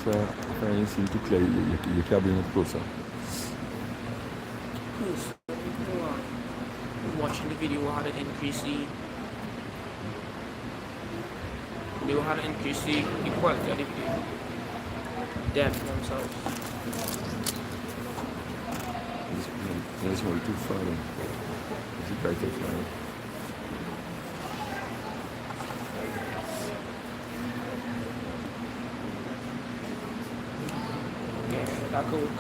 referring to clear, you can bring it closer. Cool. So people watching the video how to increase the quality of the video. Depth themselves. It's way too far. It's quite too far. That could work.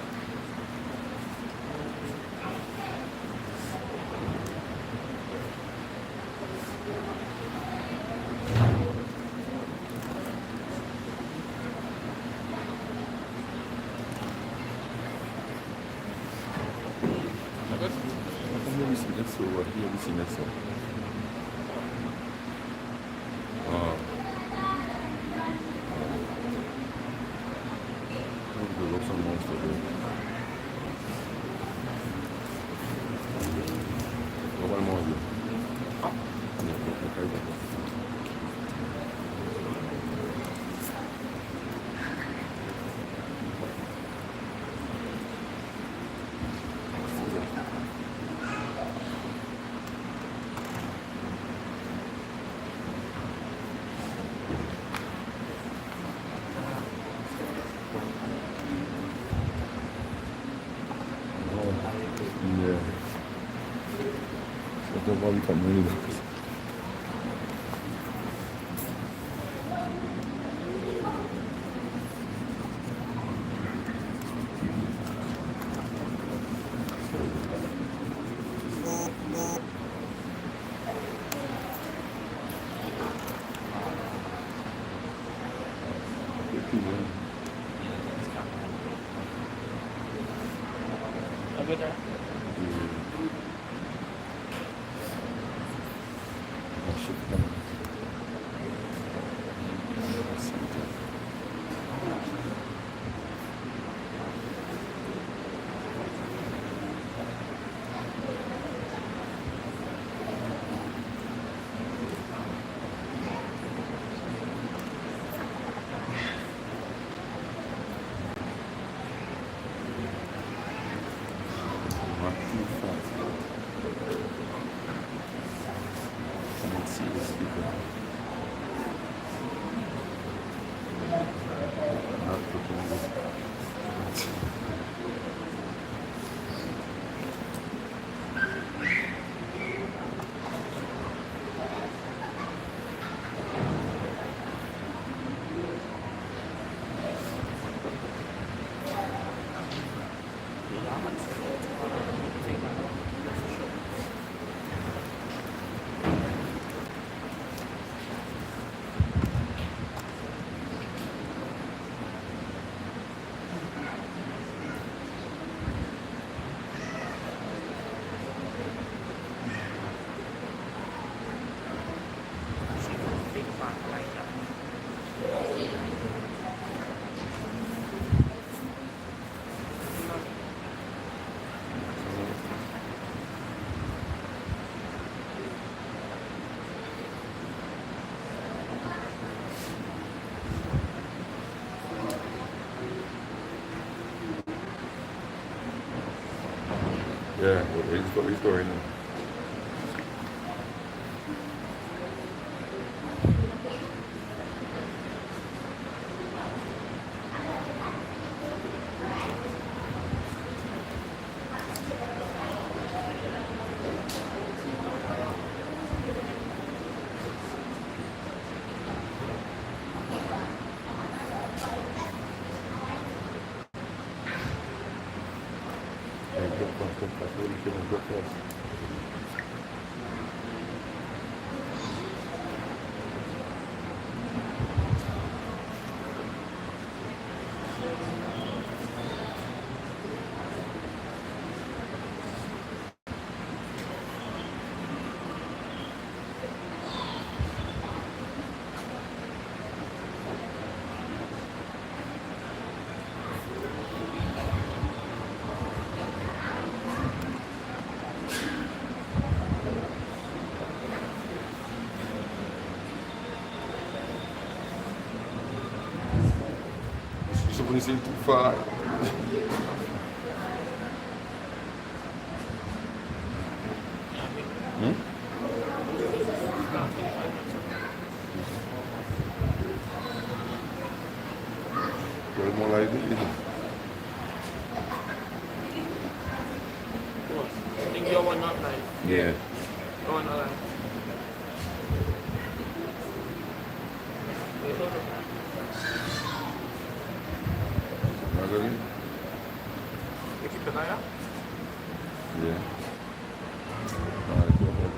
One come really back. Over there. Yeah, he's going now. Go first. when you seem too far. More like this. I think your one not live. Yeah. Your one not live. Really? You keep an eye out? Yeah. All right, go ahead.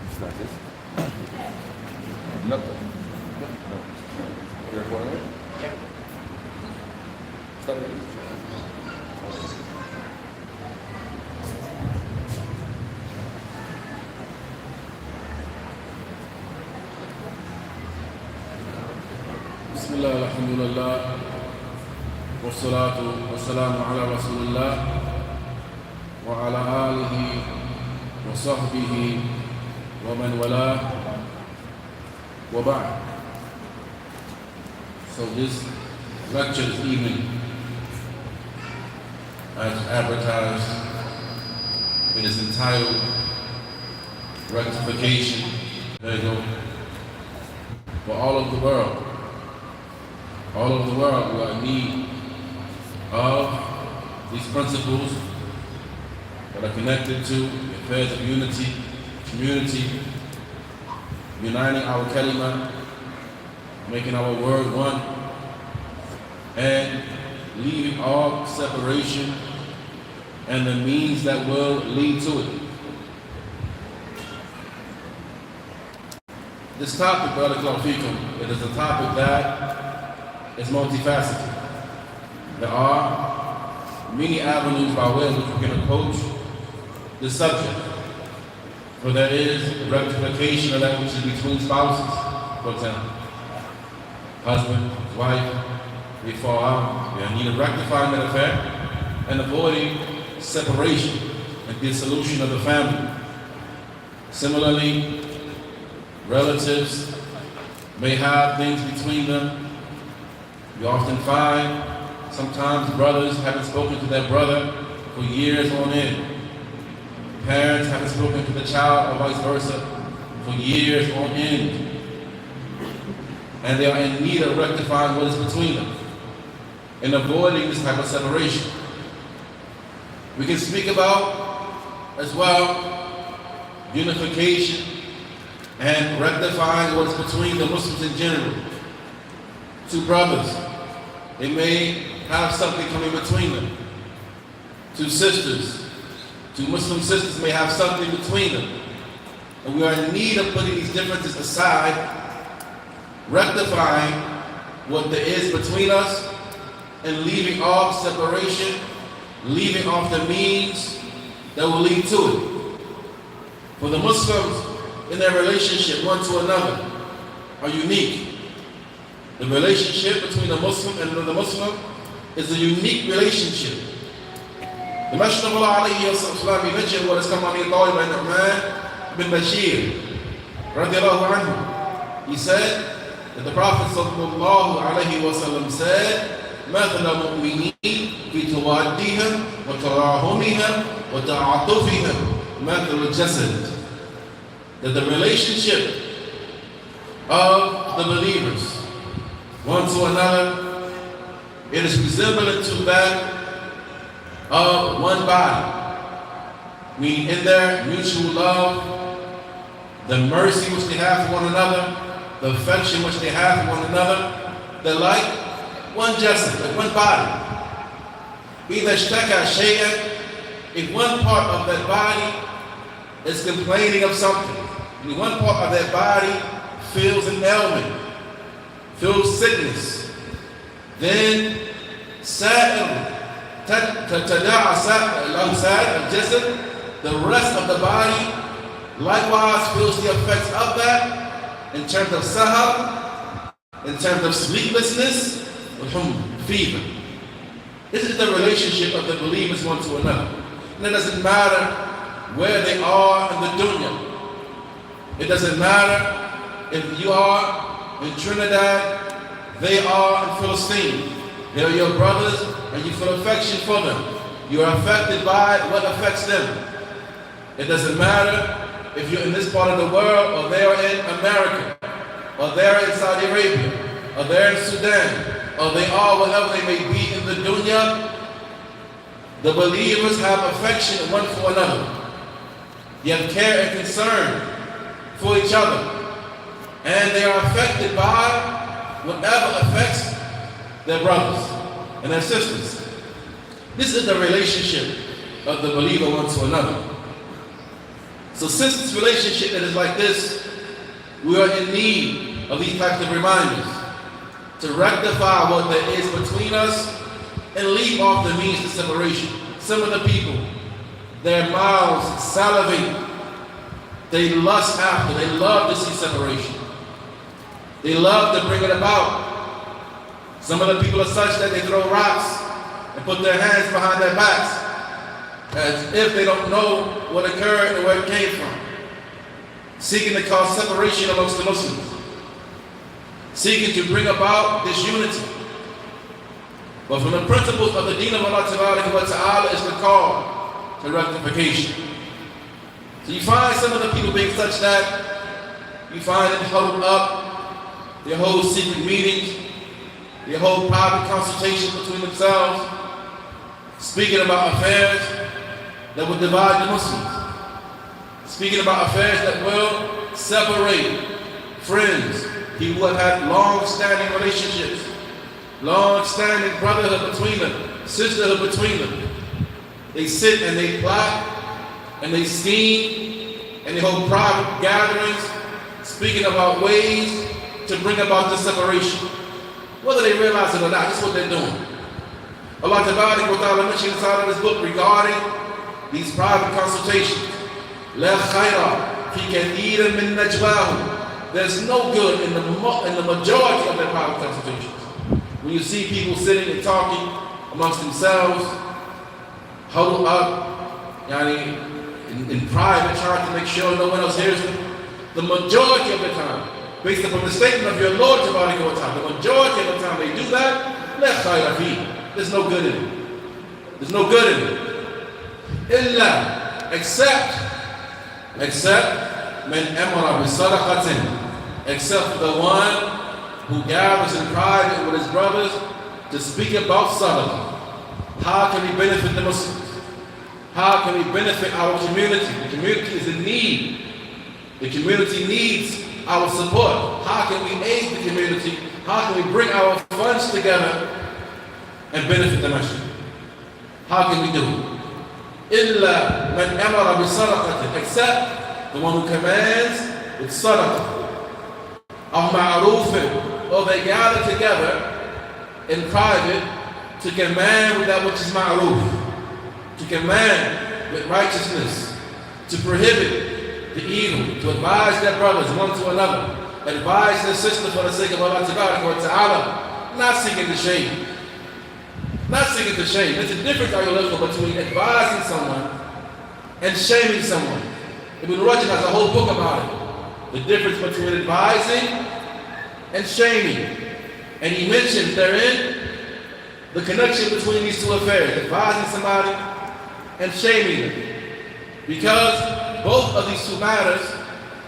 It's not this? Nothing. No. You're going away? Yeah. Stop it. بسم الله الحمد لله والصلاة والسلام على رسول الله وعلى آله وصحبه ومن والاه وبعد. So this lecture this evening, as advertised, it is entitled Rectification. There you go. For all of the world. All over the world, we are in need of these principles that are connected to the affairs of unity, community, uniting our kalima, making our word one, and leaving all separation and the means that will lead to it. This topic, Barakallahu Feekum, it is a topic that is multifaceted. There are many avenues by way of which we can approach this subject. For there is rectification of that which is between spouses, for example. Husband, wife, they fall out. They are in need of rectifying that affair and avoiding separation and dissolution of the family. Similarly, relatives may have things between them. You often find sometimes brothers haven't spoken to their brother for years on end. Parents haven't spoken to the child or vice versa for years on end. And they are in need of rectifying what is between them and avoiding this type of separation. We can speak about as well unification and rectifying what is between the Muslims in general. Two brothers, they may have something coming between them. Two sisters, two Muslim sisters may have something between them. And we are in need of putting these differences aside, rectifying what there is between us, and leaving off separation, leaving off the means that will lead to it. For the Muslims in their relationship one to another are unique. The relationship between the Muslim and the Muslim is a unique relationship. The Messenger of Allah alayhi mentioned what has come on the authority by Nu'man bin Bashir radiallahu anhu. He said that the Prophet sallallahu alayhi wa sallam said, مَثَلَ مُؤْمِنِينَ فِي تَوَادِّهِمْ وَتَرَاحُمِهِمْ وَتَعَاطُفِهِمْ مَثَلُ الْجَسَدِ. That the relationship of the believers one to another, it is resemblant to that of one body. Meaning in their mutual love, the mercy which they have for one another, the affection which they have for one another, they're like one jasad, like one body. إِذَا اشْتَكَى شَيْئًا, if one part of that body is complaining of something, if one part of that body feels an ailment, feels sickness, then the rest of the body likewise feels the effects of that in terms of sahar, in terms of sleeplessness, fever. This is the relationship of the believers one to another. And it doesn't matter where they are in the dunya. It doesn't matter if you are in Trinidad, they are in Philistine. They are your brothers and you feel affection for them. You are affected by what affects them. It doesn't matter if you're in this part of the world or they're in America or they're in Saudi Arabia or they're in Sudan or they are wherever they may be in the dunya. The believers have affection one for another. You have care and concern for each other. And they are affected by whatever affects their brothers and their sisters. This is the relationship of the believer one to another. So since this relationship that is like this, we are in need of these types of reminders to rectify what there is between us and leave off the means to separation. Some of the people, their mouths salivate. They lust after, they love to see separation. They love to bring it about. Some of the people are such that they throw rocks and put their hands behind their backs as if they don't know what occurred and where it came from. Seeking to cause separation amongst the Muslims. Seeking to bring about disunity. But from the principles of the deen of Allah Ta'ala is the call to rectification. So you find some of the people being such that you find them huddled up, they hold secret meetings, they hold private consultations between themselves, speaking about affairs that will divide the Muslims, speaking about affairs that will separate friends, people who have had long-standing relationships, long-standing brotherhood between them, sisterhood between them. They sit and they plot and they scheme and they hold private gatherings speaking about ways to bring about this separation. Whether they realize it or not, that's what they're doing. Allah Ta'ala mentioned inside of this book regarding these private consultations. لا خير في كثير من نجواهم. There's no good in the majority of their private consultations. When you see people sitting and talking amongst themselves, huddled up, in private, trying to make sure no one else hears them, the majority of the time, based upon the statement of your Lord, the majority of the time they do that, لا خير فيه. There's no good in it. There's no good in it. إلا, except من أمر بصدقة, except the one who gathers in private with his brothers to speak about sadaqah. How can we benefit the Muslims? How can we benefit our community? The community is in need. The community needs our support. How can we aid the community? How can we bring our funds together and benefit the Masjid? How can we do it? إِلَّا مَنْ أَمَرَ بِصَدَقَةٍ, except the one who commands with sadaqah. أَوْ مَعْرُوفٍ, or they gather together in private to command with that which is ma'roof, to command with righteousness, to prohibit the evil, to advise their brothers one to another, advise their sister for the sake of Allah Ta'ala, not seeking to shame. Not seeking to shame. There's a difference between advising someone and shaming someone. Ibn Rajab has a whole book about it. The difference between advising and shaming. And he mentions therein the connection between these two affairs, advising somebody and shaming them. Because both of these two matters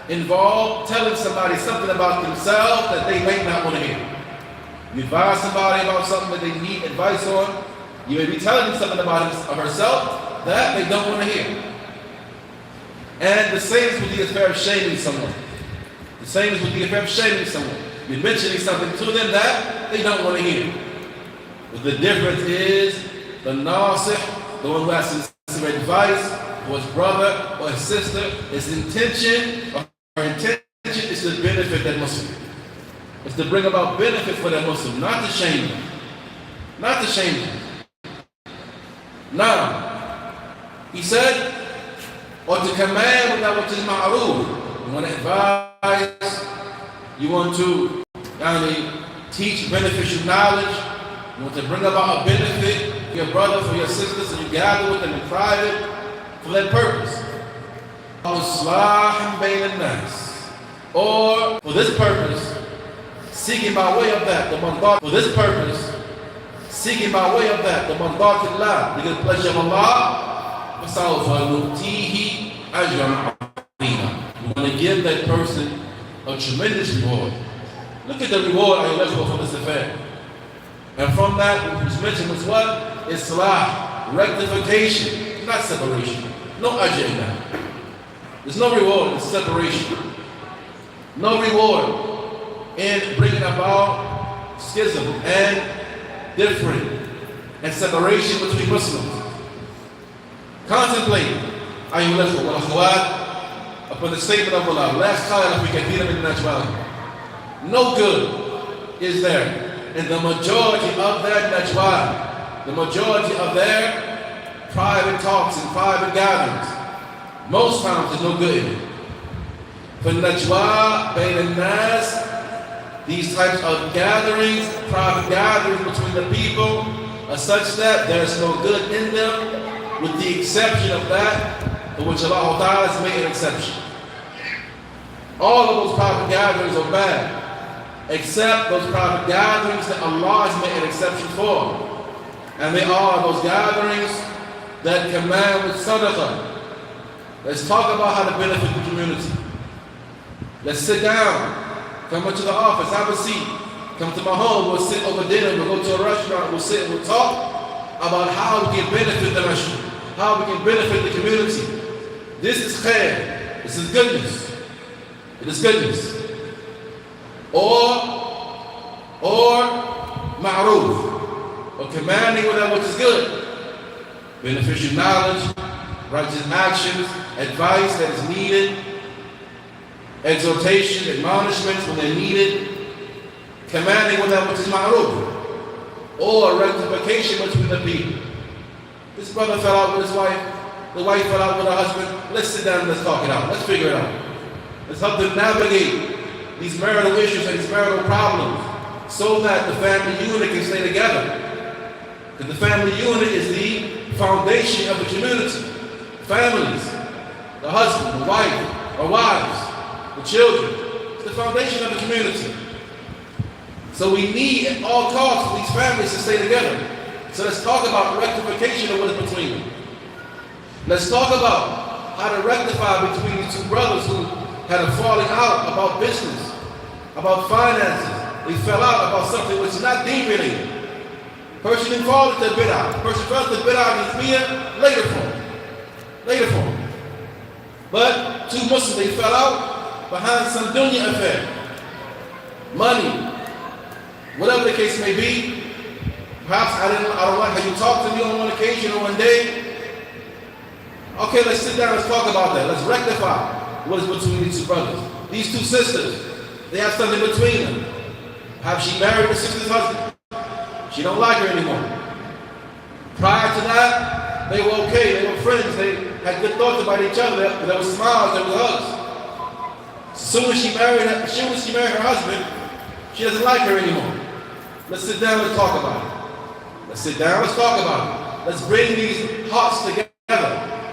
involve telling somebody something about themselves that they may not want to hear. You advise somebody about something that they need advice on, you may be telling them something about him or herself that they don't want to hear. And the same is with the affair of shaming someone. The same is with the affair of shaming someone. You're mentioning something to them that they don't want to hear. But the difference is the nasih, the one who has sincere advice for his brother or his sister, his intention or her intention is to benefit that Muslim. It's to bring about benefit for that Muslim, not to shame them. Not to shame them. Now, he said, or to command with that which is ma'roof. You want to advise, you want to teach beneficial knowledge, you want to bring about a benefit for your brother, for your sisters, and you gather with them in private for that purpose. Or for this purpose, seeking by way of that, the mandat. For this purpose, seeking by way of that, the mandat, the good pleasure of Allah. You want to give that person a tremendous reward. Look at the reward from this affair. And from that, which was mentioned was what? Islah, rectification, not separation. No ajr in that. There's no reward in separation. No reward in bringing about schism and different and separation between Muslims. Contemplate upon the statement of Allah. No good is there in the majority of their najwa, the majority of their private talks and private gatherings. Most times there's no good in it. For najwa bayn al-nas, these types of gatherings, private gatherings between the people, are such that there's no good in them, with the exception of that for which Allah Ta'ala has made an exception. All of those private gatherings are bad, except those private gatherings that Allah has made an exception for. And they are those gatherings that command with sadaqah. Let's talk about how to benefit the community. Let's sit down, come into the office, have a seat, come to my home, we'll sit over dinner, we'll go to a restaurant, we'll sit and we'll talk about how we can benefit the nation, how we can benefit the community. This is khair, this is goodness. It is goodness. Or ma'roof, or commanding with that which is good. Beneficial knowledge, righteous actions, advice that is needed, exhortation, admonishments when they're needed, commanding with that which is ma'roof, or rectification between the people. This brother fell out with his wife, the wife fell out with her husband. Let's sit down and let's talk it out. Let's figure it out. Let's help them navigate these marital issues and these marital problems so that the family unit can stay together. Because the family unit is the foundation of the community. Families, the husband, the wife, or wives, the children. It's the foundation of the community. So we need at all costs for these families to stay together. So let's talk about rectification of what is between them. Let's talk about how to rectify between these two brothers who had a falling out about business, about finances. They fell out about something which is not deen related. Person didn't fall into bid'ah. Person fell into bid'ah and bid'ah later form. But two Muslims, they fell out behind some dunya affair. Money, whatever the case may be. Perhaps I don't like how you talk to me on one occasion or one day. Okay, let's sit down, let's talk about that. Let's rectify what is between these two brothers. These two sisters, they have something between them. Perhaps she married the sister's husband. She don't like her anymore. Prior to that, they were okay, they were friends, they had good thoughts about each other, there were smiles, there were hugs. As soon as she married her husband, she doesn't like her anymore. Let's sit down, let's talk about it. Let's sit down, let's talk about it. Let's bring these hearts together.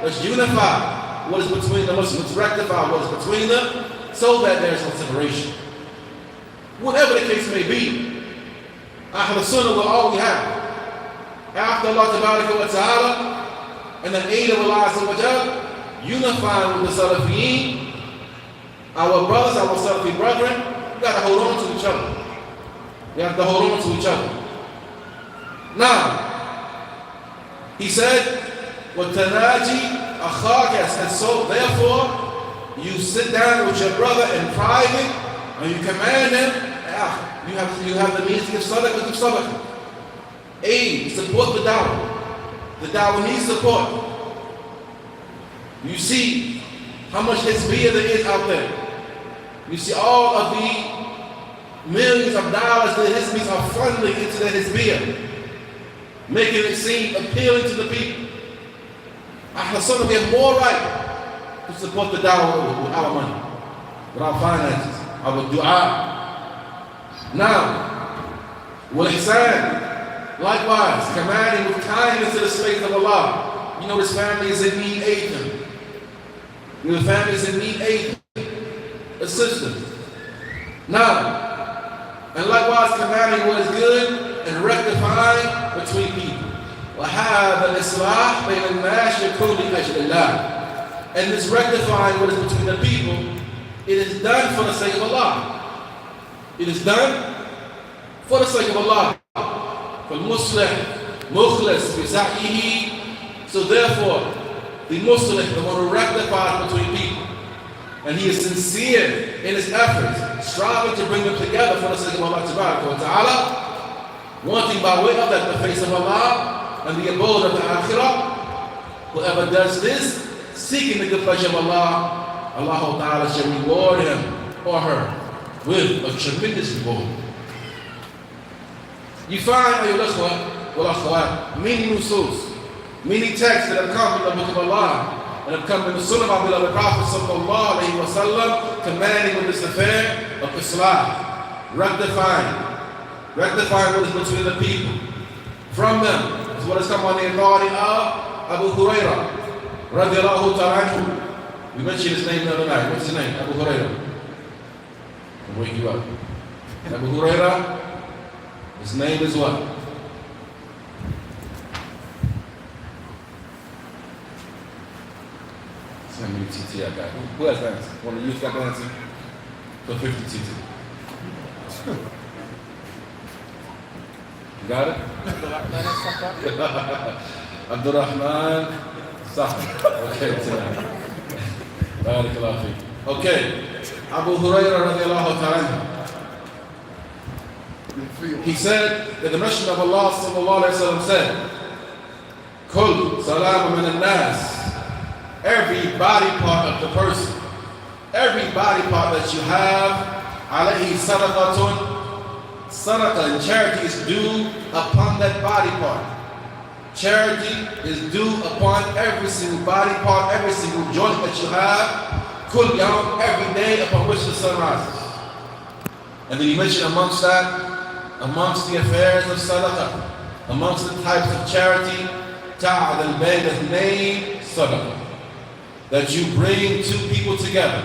Let's unify what is between the Muslims. Let's rectify what is between them so that there's no separation. Whatever the case may be, Ahl Sunnah will always have. After Allah Ta'ala and the aid of Allah unifying with the Salafiyin, our brothers, our Salafi brethren, we got to hold on to each other. We have to hold on to each other. Now, he said, وَتَنَاجِي أَخَاكَ, and so therefore, you sit down with your brother in private and you command him, you have the means to give sadaqah, give sadaqah. Aid, support the dawah. The dawah needs support. You see how much hizbiyah there is out there. You see all of the millions of dollars that hizbis are funneling into the hizbiyah, making it seem appealing to the people. Ahl Sunnah, we have more right to support the dawah with our money, with our finances, our dua. Now, wal ihsan, Likewise, commanding with kindness to the slaves of Allah. You know this family is in need, aid them. You know the family is in need, aid them. Assist them. Now, and likewise commanding what is good and rectifying between people. وَهَذَا الْإِصْلَاحِ بَيْنَ النَّاسِ يَكُونُ لِأَجْلِ اللَّهِ. And this rectifying what is between the people, it is done for the sake of Allah. It is done for the sake of Allah. فَالْمُصْلِحِ مُخْلِص بِسَعْيِهِ. So therefore, the Muslim, the one who rectifies between people, and he is sincere in his efforts, striving to bring them together for the sake of Allah Ta'ala, wanting by way of that the face of Allah and the abode of the Akhirah. Whoever does this, seeking the good pleasure of Allah, Allah Ta'ala shall reward him or her with a tremendous reward. You find, ayyuhal akhwat, many nusus, many texts that have come in the book of Allah and have come in the Sunnah of our beloved Prophet sallallahu alayhi wa sallam, commanding with this affair of Islam, rectifying what is between the people. From them is what has come on the authority of Abu Hurairah radiallahu ta'ala anhu. We mentioned his name the other night. What's his name? Abu Hurairah. I'll wake you up. Abu Hurairah, his name is what? How many TT I got? Who has the answer? One of you got the answer? So 50 TT. You got it? Abdurrahman Sahab. Okay, tonight. Barakallahu feek. Okay. Abu Hurairah radiallahu ta'ala. He said that the Messenger of Allah sallallahu alayhi wa sallam said, Kul salamu min al-nas. Every body part of the person, every body part that you have, alayhi sadaqatun, sadaqah and charity is due upon that body part. Charity is due upon every single body part, every single joint that you have, kul yawm, every day upon which the sun rises. And then he mentioned amongst that, amongst the affairs of sadaqah, amongst the types of charity, ta'ad al-bayn, name sadaqah. That you bring two people together,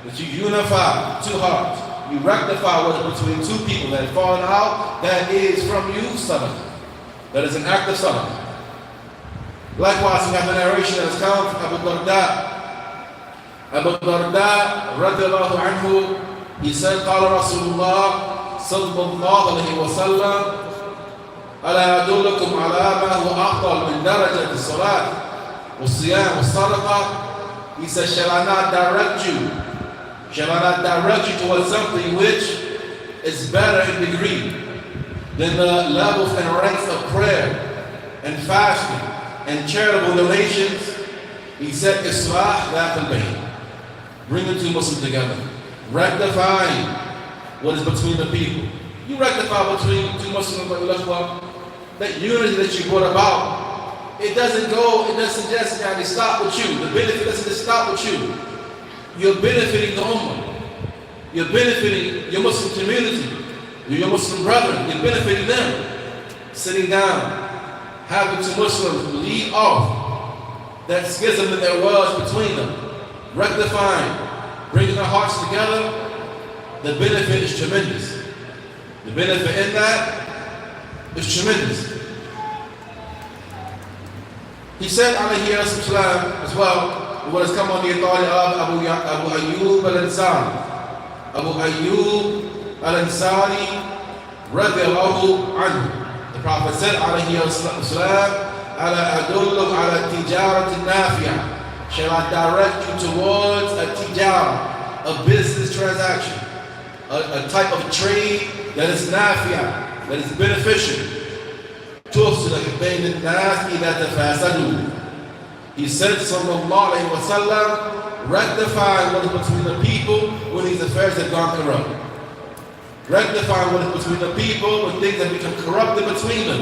that you unify two hearts, you rectify what is between two people that have fallen out, that is from you, sadaqah. That is an act of sadaqah. Likewise, we have the narration that has come from Abu Darda. Abu Darda, radiallahu anhu, he said, قال رسول الله صلى الله عليه وسلم ألا أدلكم على ما هو أفضل من درجة الصلاة والصيام والصدقة. He says, shall I not direct you? Shall I not direct you towards something which is better in degree than the levels and ranks of prayer and fasting and charitable donations? He said, Islah that al-bayn. Bring the two Muslims together. Rectifying what is between the people. You rectify between two Muslims, that unity that you brought about. It doesn't just stop with you. The benefit doesn't just stop with you. You're benefiting the Ummah. You're benefiting your Muslim community. Your Muslim brethren. You're benefiting them. Sitting down, having two Muslims lead off that schism that there was between them. Rectifying, bringing their hearts together. The benefit is tremendous. The benefit in that is tremendous. He said, alayhi salam, as well, what has come on the authority of Abu Ayyub al-Ansari. Abu Ayyub al-Ansari, radiallahu anhu. The Prophet said, alayhi salam, ala adulluk ala tijarat nafi'ah. Shall I direct you towards a tijara, a business transaction, a type of trade that is nafi'ah, that is beneficial. He said, sallallahu alayhi wa sallam, rectifying what is between the people when these affairs have gone corrupt. Rectifying what is between the people when things have become corrupted between them.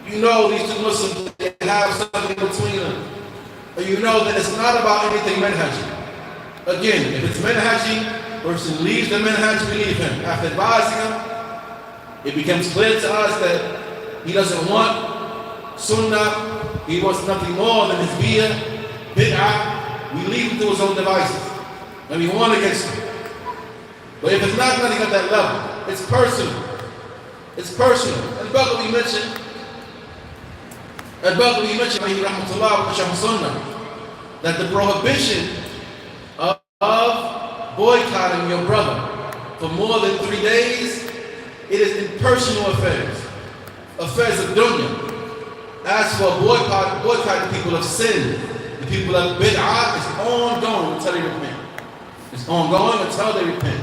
You know these two Muslims, they have something between them. And you know that it's not about anything manhaji. Again, if it's manhaji, person leaves the manhaj, we leave him. After advising him, it becomes clear to us that He doesn't want sunnah. He wants nothing more than his bid'ah. We leave him to his own devices. And we warn against him. But if it's not nothing at that level, it's personal. It's personal. And brother we mentioned, that the prohibition of boycotting your brother for more than 3 days, it is in personal affairs of dunya. As for boycotting people of sin, the people of bid'ah, it's ongoing until they repent. It's ongoing until they repent.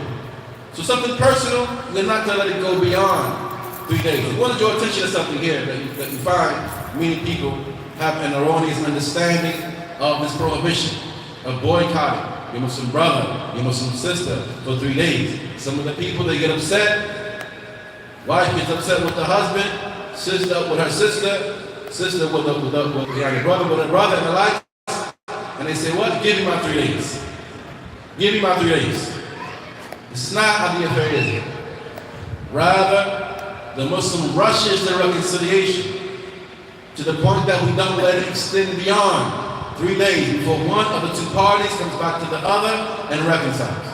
So something personal, we're not going to let it go beyond 3 days. I want to draw attention to something here that you find many people have an erroneous understanding of this prohibition of boycotting your Muslim brother, your Muslim sister for 3 days. Some of the people, they get upset. Wife gets upset with the husband, sister with her sister with her brother and the like. And they say, what? Give me my 3 days. Give me my 3 days. It's not how the affair is. Rather, the Muslim rushes to reconciliation to the point that we don't let it extend beyond 3 days before one of the two parties comes back to the other and reconciles.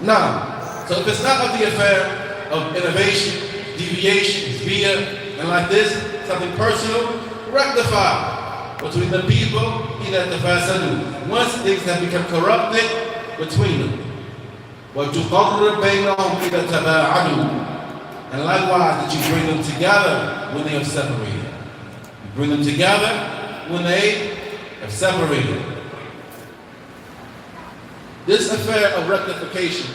Now, so if it's not of the affair of innovation, deviation, zbiyah, and like this, something personal, rectify between the people. Once things have become corrupted between them. وَتُقَرِّبْ بَيْنَهُمْ إِذَا تَبَاعَدُوا. And likewise, that you bring them together when they have separated. You bring them together when they have separated. This affair of rectification,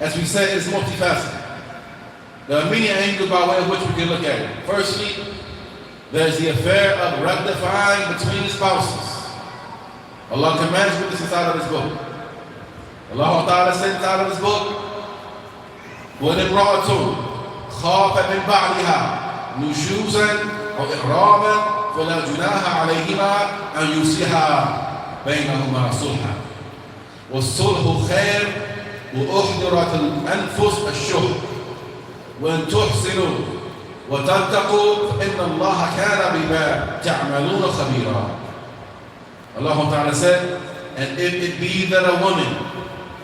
as we said, is multifaceted. There are many angles by way of which we can look at it. Firstly, there's the affair of rectifying between spouses. Allah commands with this inside of His book. Allah Ta'ala said inside of His book, وَلِمْرَأَةٌ خَافَ مِنْ بَعْلِهَا نُشُوزًا أَوْ إِعْرَابًا فَلَا جُنَاحَ عَلَيْهِمَا أَنْ يُصْلِحَا بَيْنَهُمَا صُلْحًا وَالصُّلْحُ خَيْرٌ وَأُحْضِرَتِ الْأَنفُسُ الشُّحَّ وَأَنْ تُحْسِنُوا وَتَتَّقُوا فَإِنَّ اللَّهَ كَانَ بِمَا تَعْمَلُونَ خَبِيرًا. Allah Ta'ala said, and if it be that a woman,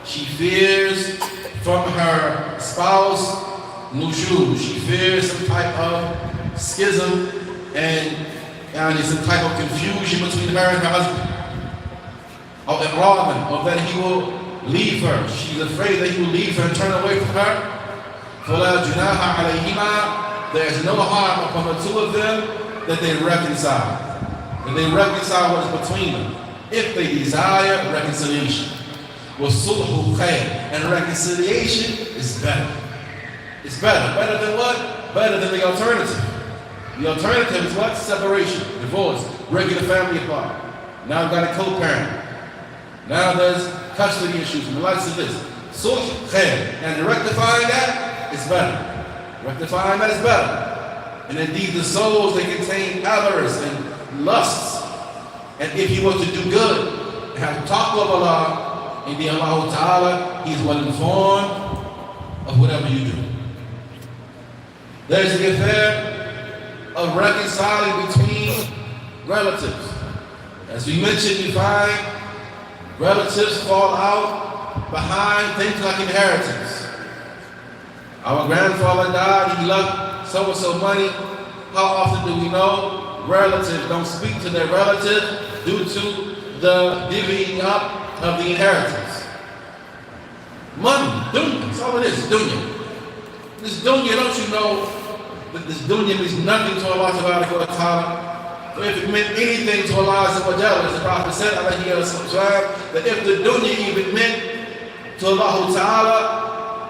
she fears from her spouse nushuz, she fears some type of schism and some type of confusion between her and her husband, or that he will leave her. She's afraid that he will leave her and turn away from her. فَلَا جُنَاحَ عَلَيْهِمَا. There is no harm upon the two of them that they reconcile. That they reconcile what is between them, if they desire reconciliation. وَالصُّلْحُ خَيْرٌ. And reconciliation is better. It's better. Better than what? Better than the alternative. The alternative is what? Separation, divorce, breaking the family apart. Now we've got a co-parent. Now there's custody issues and the likes of this. Sulh khair. And rectifying that is better. Rectifying that is better. And indeed the souls, they contain avarice and lusts. And if you want to do good and have taqwa of Allah, indeed Allah Ta'ala, He is well informed of whatever you do. There's the affair of reconciling between relatives. As we mentioned, we find relatives fall out behind things like inheritance. Our grandfather died, he left so-and-so money. How often do we know relatives don't speak to their relative due to the divvying up of the inheritance? Money, dunya, that's all it is, dunya. This dunya, don't you know that this dunya means nothing to Allah Ta'ala? So if it meant anything to Allah, as the Prophet said, that if the dunya even meant to Allah Ta'ala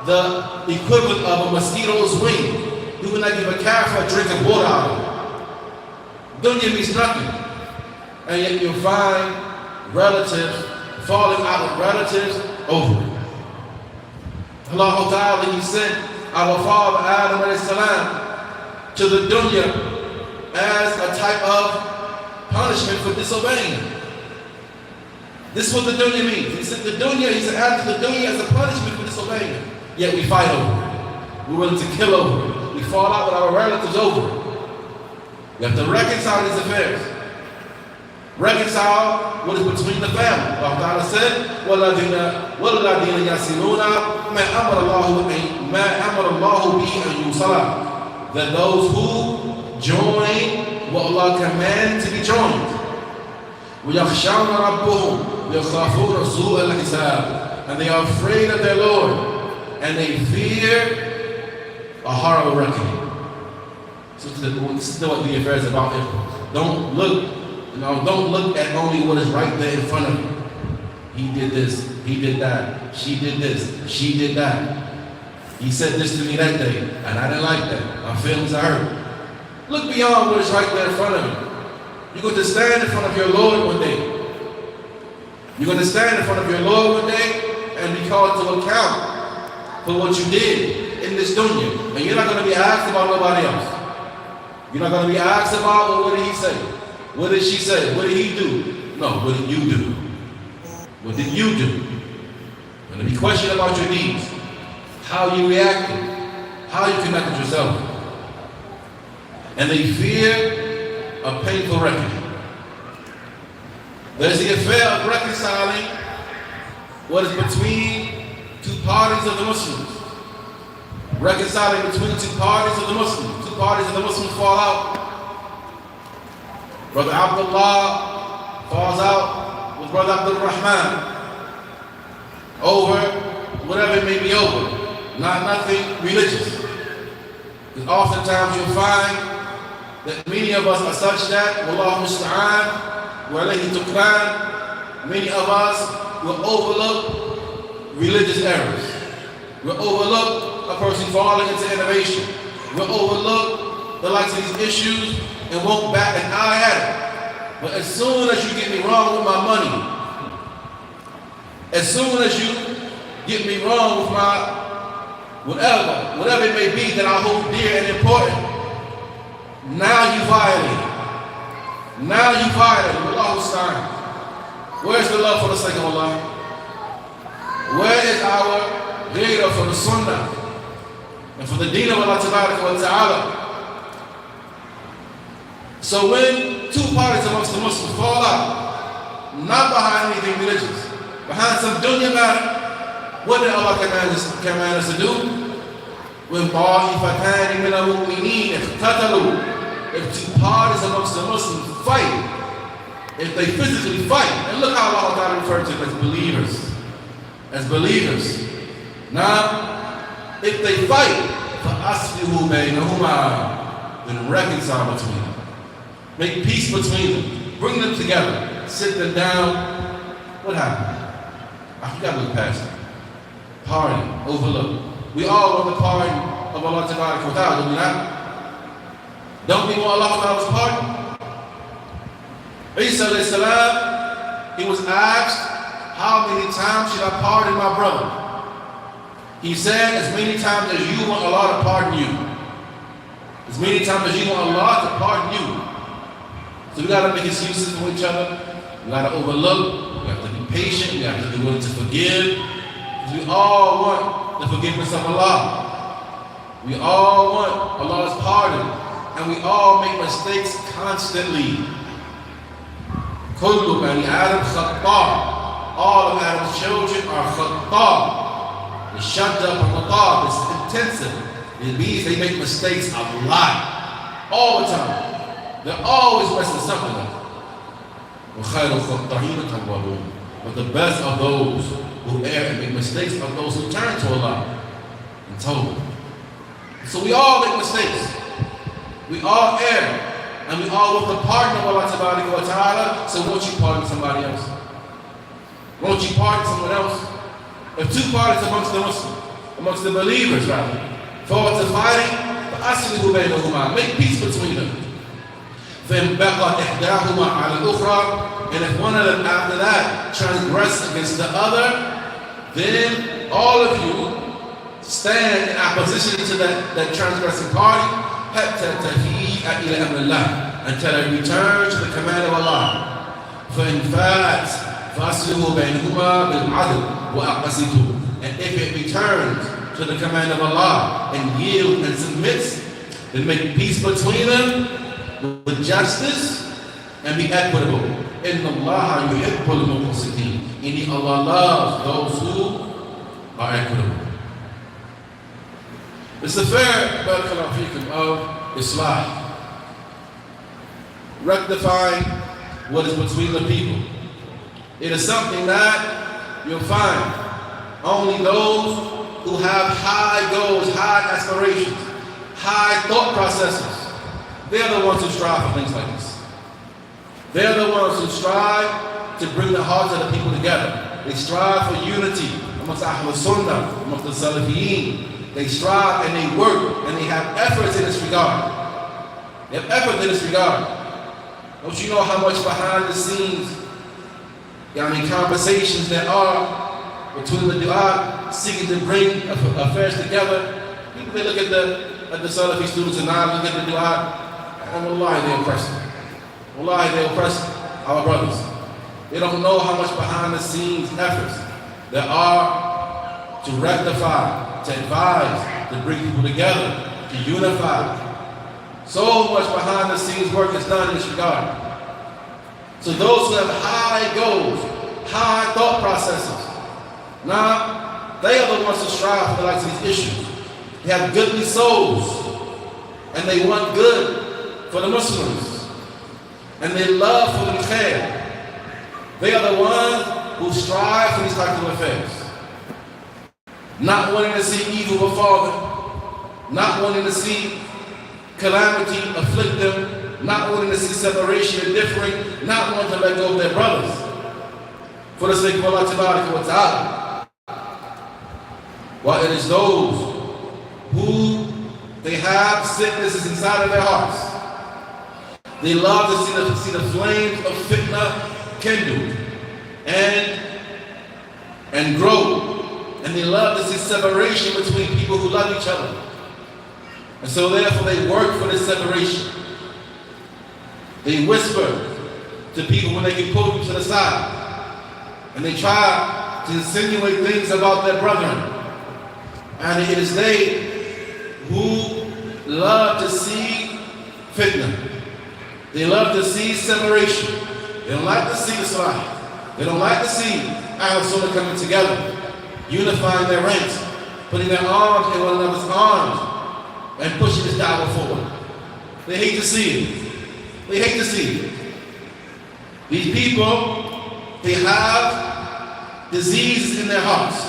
the equivalent of a mosquito's wing, He would not give a kafir a drink of water out of it. Dunya means nothing. And yet you'll find relatives falling out of relatives over it. Allah Ta'ala, He sent our father Adam salam to the dunya as a type of punishment for disobeying. This is what the dunya means. He said the dunya, He said Adam to the dunya as a punishment for disobeying. Yet we fight over it. We're willing to kill over it. We fall out with our relatives over it. We have to reconcile these affairs. Reconcile what is between the family. Allah Ta'ala said, وَالَّذِينَ يَصِلُونَ مَا أَمَرَ اللَّهُ بِهِ أَن يُوصَلَ. That those who join what Allah commands to be joined. وَيَخْشَوْنَ رَبُّهُمْ وَيَخَافُونَ سُوءَ الْحِسَابِ. And they are afraid of their Lord, and they fear a horrible reckoning. So this is what the affair is about. Don't look at only what is right there in front of you. He did this, he did that, she did this, she did that. He said this to me that day, and I didn't like that. My feelings are hurt. Look beyond what is right there in front of you. You're going to stand in front of your Lord one day. You're going to stand in front of your Lord one day and be called to account for what you did in this dunya. And you're not going to be asked about nobody else. You're not going to be asked about, well, what did he say? What did she say? What did he do? No, what did you do? What did you do? You're going to be questioned about your deeds. How you reacted. How you connected yourself. And they fear a painful reckoning. There's the affair of reconciling what is between two parties of the Muslims. Reconciling between two parties of the Muslims. Two parties of the Muslims fall out. Brother Abdullah falls out with Brother Abdul Rahman over whatever it may be over. Nothing religious. Because oftentimes you'll find that many of us are such that, Wallahu musta'an, wa alayhi tukran, many of us will overlook religious errors. We'll overlook a person falling into innovation. We'll overlook the likes of these issues and won't bat an eye at it. But as soon as you get me wrong with my money, as soon as you get me wrong with my whatever it may be that I hold dear and important, now you violate. Now you violate. Allah's time. Where's the love for the sake of Allah? Where is our ghayra for the sunnah and for the deen of Allah Ta'ala? So when two parties amongst the Muslims fall out, not behind anything religious, behind some dunya matter, what did Allah command us to do? When طَائِفَتَانِ مِنَ الْمُؤْمِنِينَ اقْتَتَلُوا, if two parties amongst the Muslims fight, if they physically fight, and look how Allah Ta'ala referred to them as believers. As believers. Now, if they fight, فَأَصْلِحُوا بَيْنَهُمَا, then reconcile between them. Make peace between them. Bring them together. Sit them down. What happened? You gotta look past it. Party, overlook. We all want the pardon of Allah Ta'ala, do we not? Don't we want Allah Ta'ala's pardon? Isa alayhi salam, he was asked, how many times should I pardon my brother? He said, as many times as you want Allah to pardon you. As many times as you want Allah to pardon you. So we gotta make excuses for each other. We gotta overlook. We have to be patient. We have to be willing to forgive. We all want the forgiveness of Allah. We all want Allah's pardon. And we all make mistakes constantly. Kullu bani Adam khatta. All of Adam's children are khatta. The shadda from Allah is intensive. It means they make mistakes a lot. All the time. They're always messing something up. But the best of those who err and make mistakes are those who turn to Allah and Tawbah. So we all make mistakes. We all err. And we all want the pardon of Allah Ta'ala. So won't you pardon somebody else? Won't you pardon someone else? If two parties amongst the Muslims, amongst the believers rather, fall to fighting, make peace between them. And if one of them after that transgress against the other, then all of you stand in opposition to that transgressing party until it returns to the command of Allah. And if it returns to the command of Allah and yield and submit, then make peace between them with justice and be equitable. Inna Allah yuhibbul muqsitin. Indeed, Allah loves those who are equitable. It's the fair barakallahu feekum of Islam. Rectifying what is between the people. It is something that you'll find only those who have high goals, high aspirations, high thought processes. They're the ones who strive for things like this. They're the ones who strive to bring the hearts of the people together. They strive for unity amongst Ahlul Sunnah, amongst the Salafiyeen. They strive and they work and they have efforts in this regard. They have effort in this regard. Don't you know how much behind the scenes conversations there are between the du'a seeking to bring affairs together? People, they look at the Salafi students and now look at the du'a, and wallahi, they oppress them. Wallahi, they oppress our brothers. They don't know how much behind the scenes efforts there are to rectify, to advise, to bring people together, to unify. So much behind the scenes work is done in this regard. So those who have high goals, high thought processes, now they are the ones who strive for the likes of these issues. They have goodly souls and they want good for the Muslims and they love for the khair. They are the ones who strive for these types of affairs. Not wanting to see evil befall them, not wanting to see calamity afflict them, not wanting to see separation and differing, not wanting to let go of their brothers. For the sake of Allah Tabaraka wa Ta'ala. While it is those who they have sicknesses inside of their hearts. They love to see the flames of fitna kindled and grow. And they love to see separation between people who love each other. And so therefore they work for this separation. They whisper to people when they can pull them to the side. And they try to insinuate things about their brethren. And it is they who love to see fitna. They love to see separation. They don't like to see Islam. They don't like to see Ahlul Sunnah coming together, unifying their ranks, putting their arms in one another's arms, and pushing this da'wah forward. They hate to see it. They hate to see it. These people, they have diseases in their hearts.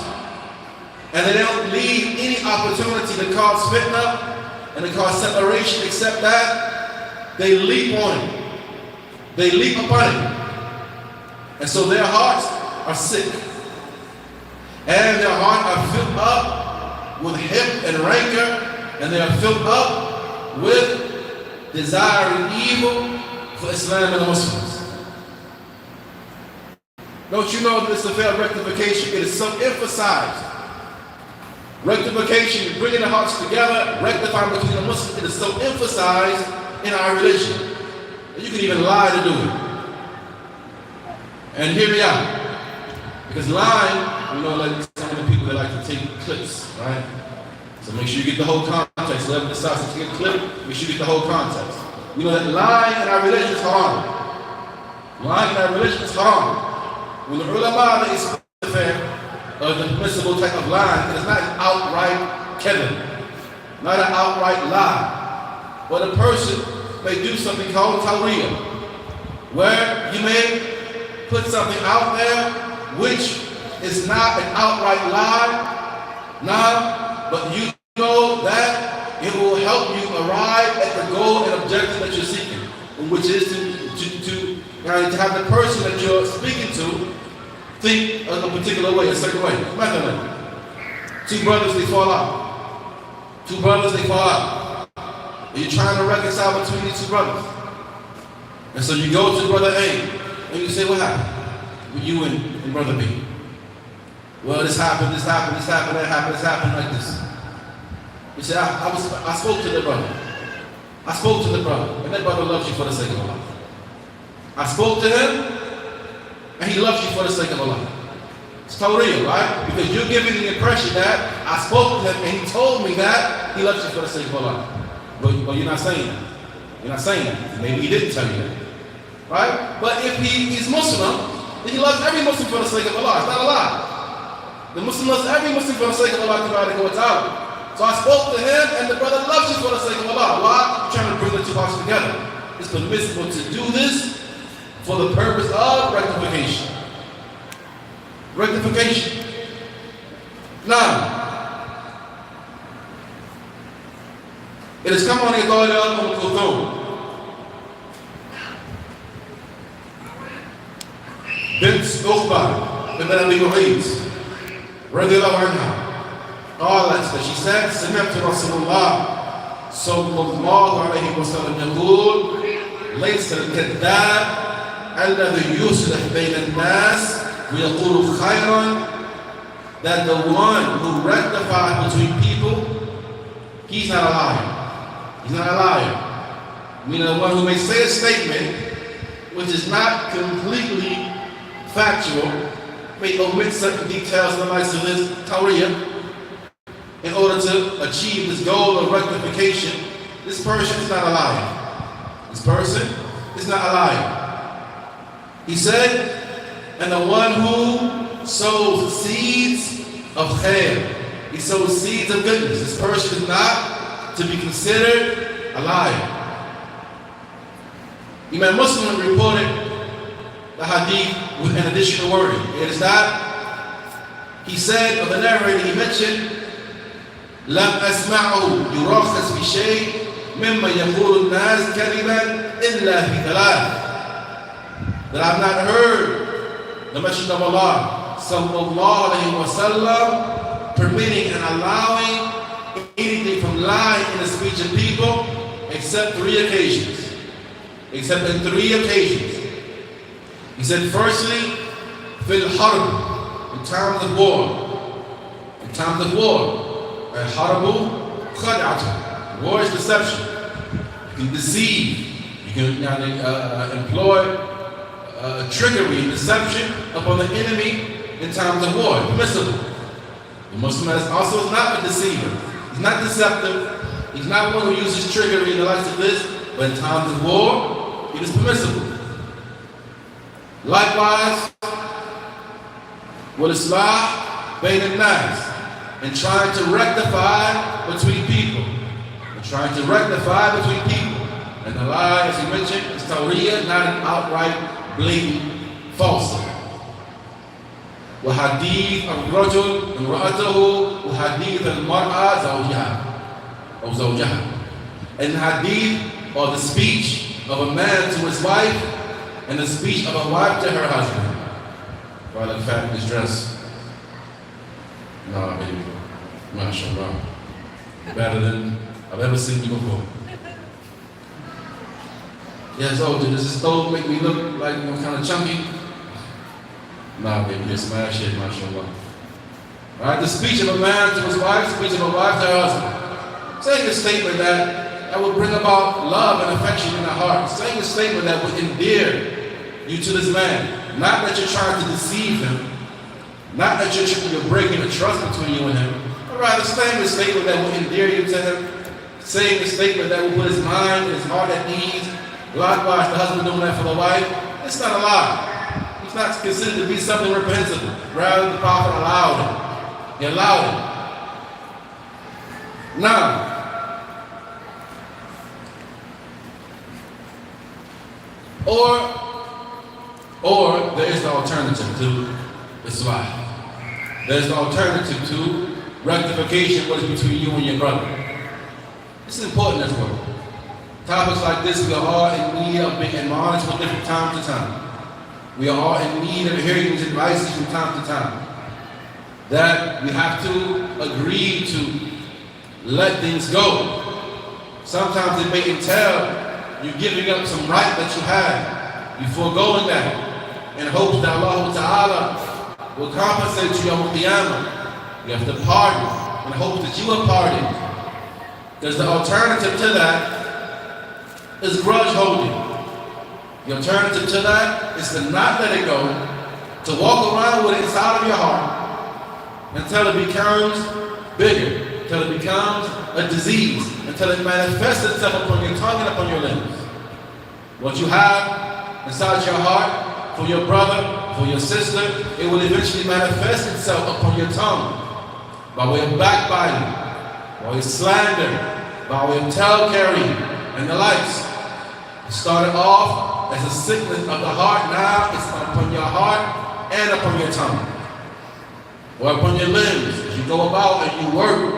And they don't leave any opportunity to cause fitna and to cause separation except that they leap on it. They leap upon it. And so their hearts are sick. And their hearts are filled up with hate and rancor. And they are filled up with desiring evil for Islam and the Muslims. Don't you know this affair of rectification? It is so emphasized. Rectification, bringing the hearts together, rectifying between the Muslims, it is so emphasized in our religion that you can even lie to do it. And here we are. Because lying, you know, like some of the people that like to take clips, right? So make sure you get the whole context. Whoever decides to get a clip, make sure you get the whole context. You know that lying in our religion is haram. Lying in our religion is haram. When the ulama is affair of the permissible type of lying, it is not an outright killing, not an outright lie. But a person may do something called tawriya, where you may put something out there which is not an outright lie, but you know that it will help you arrive at the goal and objective that you're seeking, which is to have the person that you're speaking to think a particular way, a certain way. Imagine two brothers, they fall out. Two brothers, they fall out. And you're trying to reconcile between these two brothers. And so you go to brother A, and you say, what happened with you and brother B? Well, this happened, that happened like this. You say, I spoke to the brother. I spoke to the brother, and that brother loves you for the sake of Allah. I spoke to him, and he loves you for the sake of Allah. It's tawriya, right? Because you're giving the impression that I spoke to him and he told me that he loves you for the sake of Allah. But you're not saying that. You're not saying that. Maybe he didn't tell you that. Right? But if he's Muslim, then he loves every Muslim for the sake of Allah. It's not a lie. The Muslim loves every Muslim for the sake of Allah ta'ala. So I spoke to him and the brother loves you for the sake of Allah. Why? You're trying to bring the two hearts together. It's permissible to do this for the purpose of rectification. Rectification. Now, it has come on the authority of Kulthum bint Uqba ibn Abi Mu'ayt radiyallahu anha. قالت, that she said, سمعت رسول الله صلى الله عليه وسلم يقول ليس الكذاب الذي يصلح بين الناس ويقول خيرا, that the one who rectifies between people, he's not a liar. He's not a liar. Meaning the one who may say a statement which is not completely factual, may omit certain details in the likes of this tawriya in order to achieve this goal of rectification. This person is not a liar. This person is not a liar. He said, and the one who sows seeds of khair, he sows seeds of goodness. This person is not to be considered a liar. Imam Muslim reported the hadith with an additional wording. It is that he said, of the narrator, he mentioned, لم أسمعه يرخص بشيء مما يقول الناس كذبا إلا في ثلاث. That I've not heard the Messenger of Allah sallallahu alayhi wa sallam permitting and allowing anything from lying in the speech of people except three occasions. Except in three occasions. He said, firstly, fil harb, in times of war. In times of war. Harabu khad'atu. War is deception. You can deceive. You can employ trickery and deception upon the enemy in times of war. Permissible. The Muslim also is not a deceiver. He's not deceptive. He's not one who uses trickery and the likes of this. But in times of war, it is permissible. Likewise, wal-islah bayn al-nas, and trying to rectify between people. And trying to rectify between people. And the lie, as he mentioned, is tawriya, not an outright, blatant falsehood. وحديث الرجل امرأته وحديث المرأة زوجها أو زوجها. And hadith, or the speech of a man to his wife, and the speech of a wife to her husband. While in fact is dressed. No, baby. MashaAllah. Better than I've ever seen you before. Yes, oh, does this stove make me look like I'm kind of chunky? Nah, baby, you're smash it, MashaAllah. Alright, the speech of a man to his wife, speech of a wife to her husband. Saying a statement that will bring about love and affection in the heart. Saying a statement that would endear you to this man. Not that you're trying to deceive him. Not that you're breaking the trust between you and him. But rather saying a statement that will endear you to him. Saying a statement that will put his mind and his heart at ease. Likewise, the husband doing that for the wife. It's not a lie. It's not considered to be something reprehensible. Rather, the Prophet allowed it. He allowed it. Now, or there is the alternative to Islah. There's the alternative to rectification, what is between you and your brother. This is important as well. Topics like this, we are all in need of being admonished from different time to time. We are all in need of hearing these advices from time to time. That we have to agree to let things go. Sometimes it may entail you giving up some right that you have, you foregoing that, in hopes that Allah Ta'ala will compensate you on Qiyamah. You have to pardon in hopes that you are pardoned. There's the alternative to that is grudge holding. The alternative to that is to not let it go to walk around with it inside of your heart until it becomes bigger, until it becomes a disease, until it manifests itself upon your tongue and upon your lips. What you have inside your heart for your brother, for your sister, it will eventually manifest itself upon your tongue by way of backbiting, by way of slander, by way of tale-carrying, and the likes. It started off as a sickness of the heart, now it's upon your heart and upon your tongue, or upon your limbs, as you go about and you work,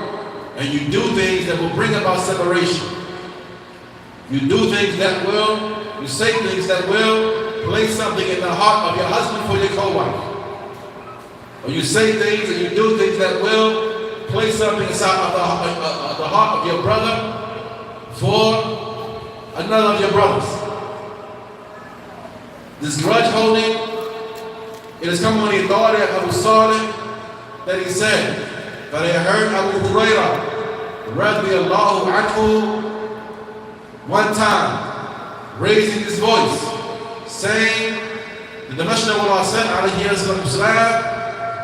and you do things that will bring about separation. You do things that will, you say things that will place something in the heart of your husband for your co-wife. Or you say things and you do things that will place something inside of the heart of your brother for another of your brothers. This grudge holding, it has come on the authority of Abu Salih that he said, that I heard Abu Hurairah, radiyallahu anhu, one time, raising his voice, saying that the Messenger of Allah said, alayhi salam,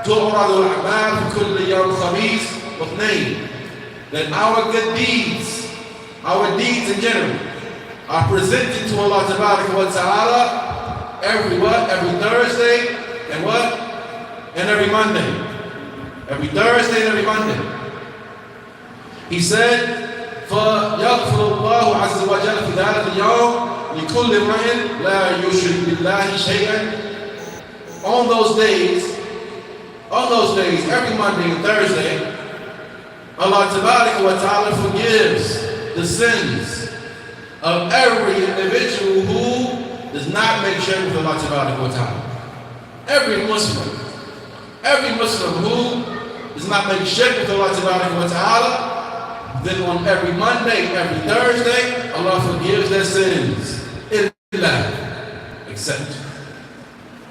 tu'radu al-a'mal fi kulli yawm khamis wa ithnain, that our good deeds, our deeds in general, are presented to Allah tabaraka wa ta'ala every what? Every Thursday and what? And every Monday. Every Thursday and every Monday. He said, فَيَغْفِرُ اللَّهُ عَزَّ وَجَلَّ فِي ذَلِكَ الْيَوْمِ لِكُلِّ امْرِئٍ لَا يُشْرِكُ بِاللَّهِ شَيْئًا. On those days, every Monday and Thursday, Allah tabaraka wa ta'ala forgives the sins of every individual who does not make shirk with Allah tabaraka wa ta'ala. Every Muslim who does not make shirk with Allah tabaraka wa ta'ala, then on every Monday, every Thursday, Allah forgives their sins.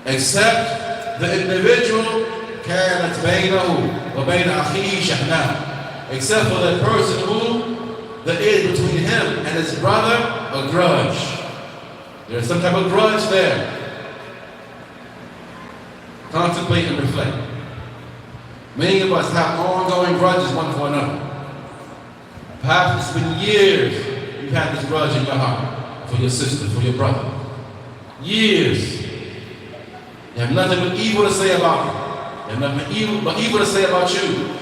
Except the individual كانت بينه وبين أخيه شحناء, except for that person who there is between him and his brother a grudge. There's some type of grudge there. Contemplate and reflect. Many of us have ongoing grudges one for another. Perhaps it's been years you've had this grudge in your heart for your sister, for your brother. Years. You have nothing but evil to say about it. You have nothing but evil to say about you.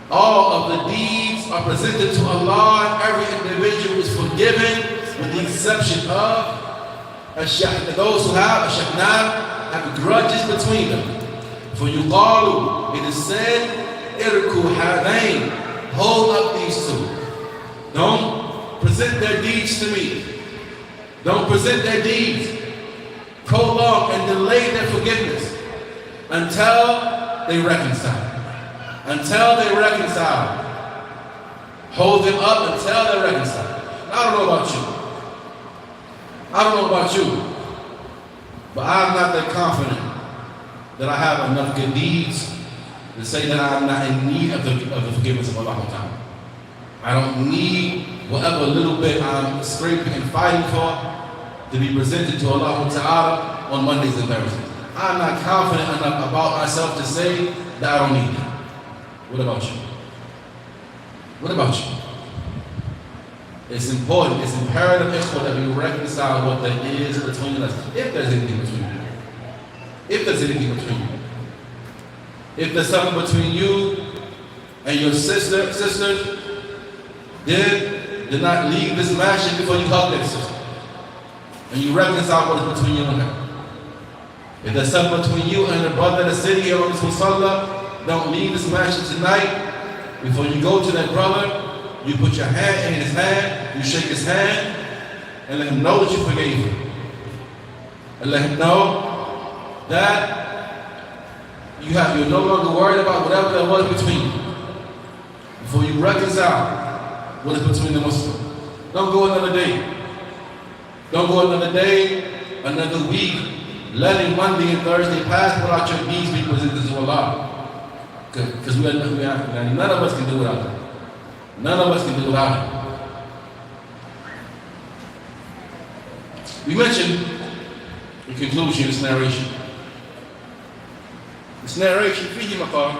All of the deeds are presented to Allah, and every individual is forgiven with the exception of those who have grudges between them. For yuqalu, it is said, irku hadain, hold up these two. Don't present their deeds to me. Don't present their deeds. Prolong and delay their forgiveness until they reconcile. Until they reconcile. Hold them up until they reconcile. I don't know about you. But I'm not that confident that I have enough good deeds to say that I'm not in need of the forgiveness of Allah Ta'ala. I don't need whatever little bit I'm scraping and fighting for to be presented to Allah Ta'ala on Mondays and Thursdays. I'm not confident enough about myself to say that I don't need that. What about you? What about you? It's important, it's imperative that we reconcile what there is between us, if there's anything between you. If there's anything between you. If there's something between you and your sisters, then do not leave this masjid before you hug that sister. And you reconcile what is between you and her. If there's something between you and the brother that's sitting here on this musalla, don't leave this masjid tonight. Before you go to that brother, you put your hand in his hand, you shake his hand, and let him know that you forgave him. And let him know that you're no longer worried about whatever there was between you. Before you reconcile what is between the Muslims. Don't go another day. Don't go another day, another week, letting Monday and Thursday pass without your needs being presented to Allah. Because none of us can do without it. None of us can do without it. We mentioned, in conclusion of this narration, This narration, fihi maqam,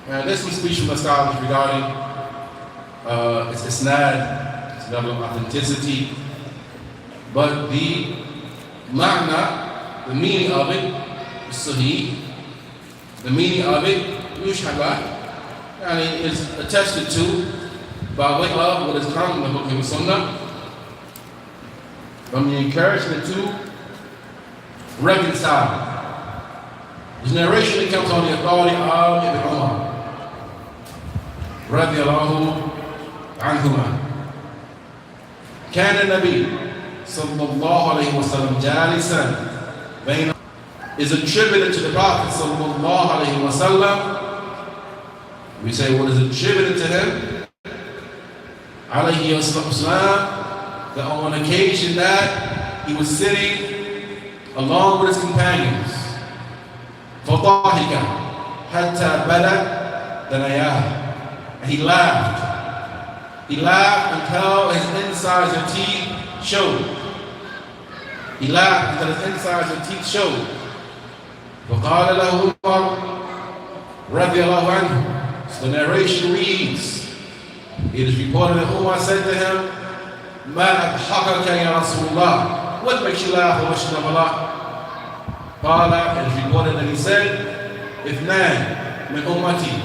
and there's some speech from the scholars regarding its isnad, its level of authenticity, but the ma'na, the meaning of it, is sahih, the meaning of it, yushhala, and it is attested to by way of what is come in the book of Sunnah, from the encouragement to reconcile. This narration comes on the authority of Ibn Umar, radiyallahu anhuma. كان النبي صلى الله عليه وسلم جالسا بين is attributed to the Prophet صلى الله عليه وسلم. We say what is attributed to him, alayhi wasallam, that on one occasion that he was sitting along with his companions. فضحك حتى بلغ ثناياه. And he laughed. He laughed until his insides and teeth showed. He laughed until his insides and teeth showed. فقال له عمر رضي الله عنه. So the narration reads, it is reported that Umar said to him, ما أضحكك يا رسول الله? What makes you laugh, O Messenger of Allah? قال, it is reported that he said, اثنان من أمتي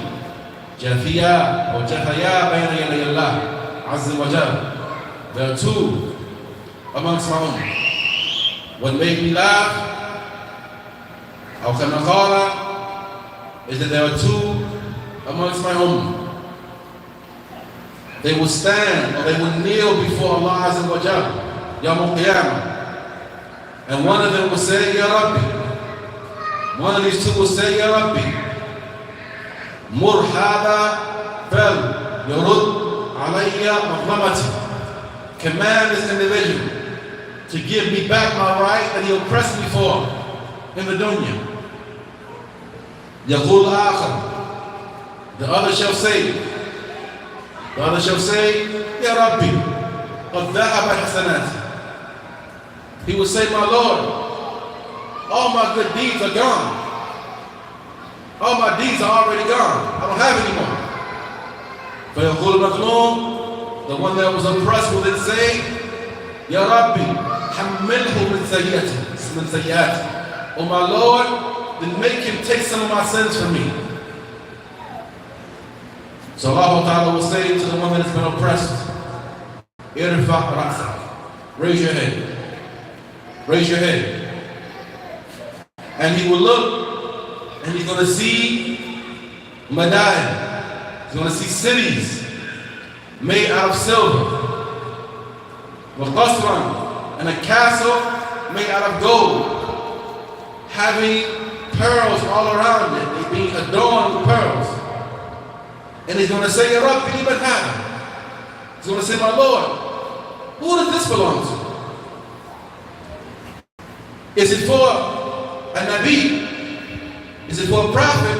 جثيا أو جثيا بين يدي الله عز وجل. There are two amongst my ummah. What made me laugh, أو كما قال, is that there are two amongst my ummah. They will stand or they will kneel before Allah Azza wa Jal, Yawm al-Qiyamah. And one of them will say, Ya Rabbi. One of these two will say, Ya Rabbi. Mur hada fal yurud alayya mazlamati. Command this individual to give me back my right that he oppressed me for in the dunya. Yaqul akhar. The other shall say, Ya Rabbi, qad dhahaba hasanati. He will say, my Lord, all my good deeds are gone. All my deeds are already gone. I don't have any more. فَيَقُولُ الْمَظْلُومُ, the one that was oppressed will then say, Ya Rabbi, حَمِّلْهُ مِنْ سَيِّئَاتِ. Oh my Lord, then make him take some of my sins from me. So Allah Ta'ala will say to the one that has been oppressed, Irfa' ra'sak. Raise your head. Raise your head. And he will look and he's going to see Madain. He's going to see cities made out of silver. وَقَصْرًا, and a castle made out of gold, having pearls all around it. They being adorned with pearls. And he's going to say, Ya Rabbi, liman hada. He's going to say, my Lord, who does this belong to? Is it for a Nabi? Is it for a prophet?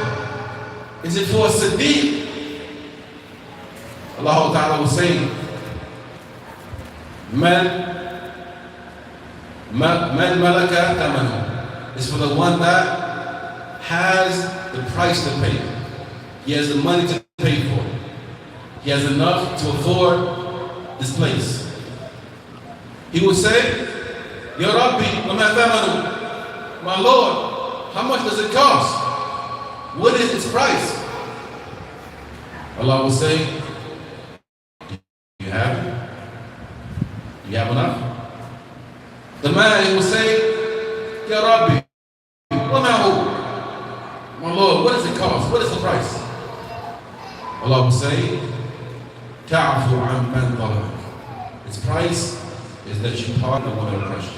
Is it for a Siddiq? Allah Ta'ala will say, Man malaka tamanu. It's for the one that has the price to pay. He has the money to pay for it. He has enough to afford this place. He will say, Ya Rabbi, my Lord, how much does it cost? What is its price? Allah will say, you have it? You have enough? The man will say, Ya Rabbi, my Lord, what does it cost? What is the price? Allah will say, Ta'afu an man zalamak. Its price is that you pardon the one that oppressed you.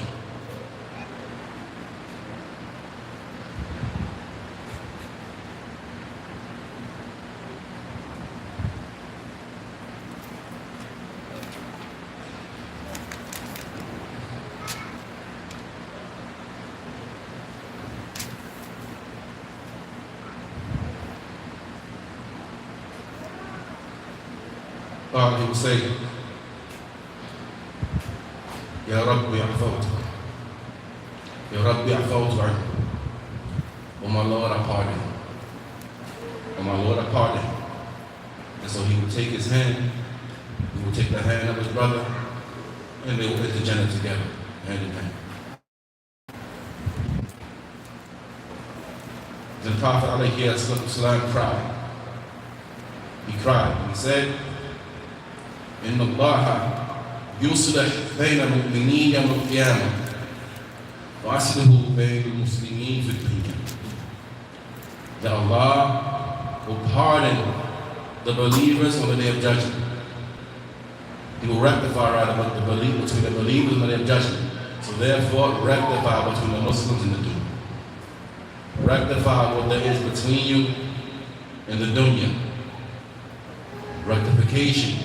He will say, Ya Rabbi, Ya Rabbi, oh my Lord, I pardon him. Oh my Lord, I pardon him. And so he would take his hand, he would take the hand of his brother, and they would enter Jannah together, hand in hand. The Prophet ﷺ cried. He cried and he said, Inna Allah yuslih bayna al-mu'mineen yawm al-qiyamah wa aslihu bayna al-muslimin fi dunya. That Allah will pardon the believers on the day of judgment. He will rectify between the believers on the day of judgment. So therefore, rectify between the Muslims and the dunya. Rectify what there is between you and the dunya. Rectification,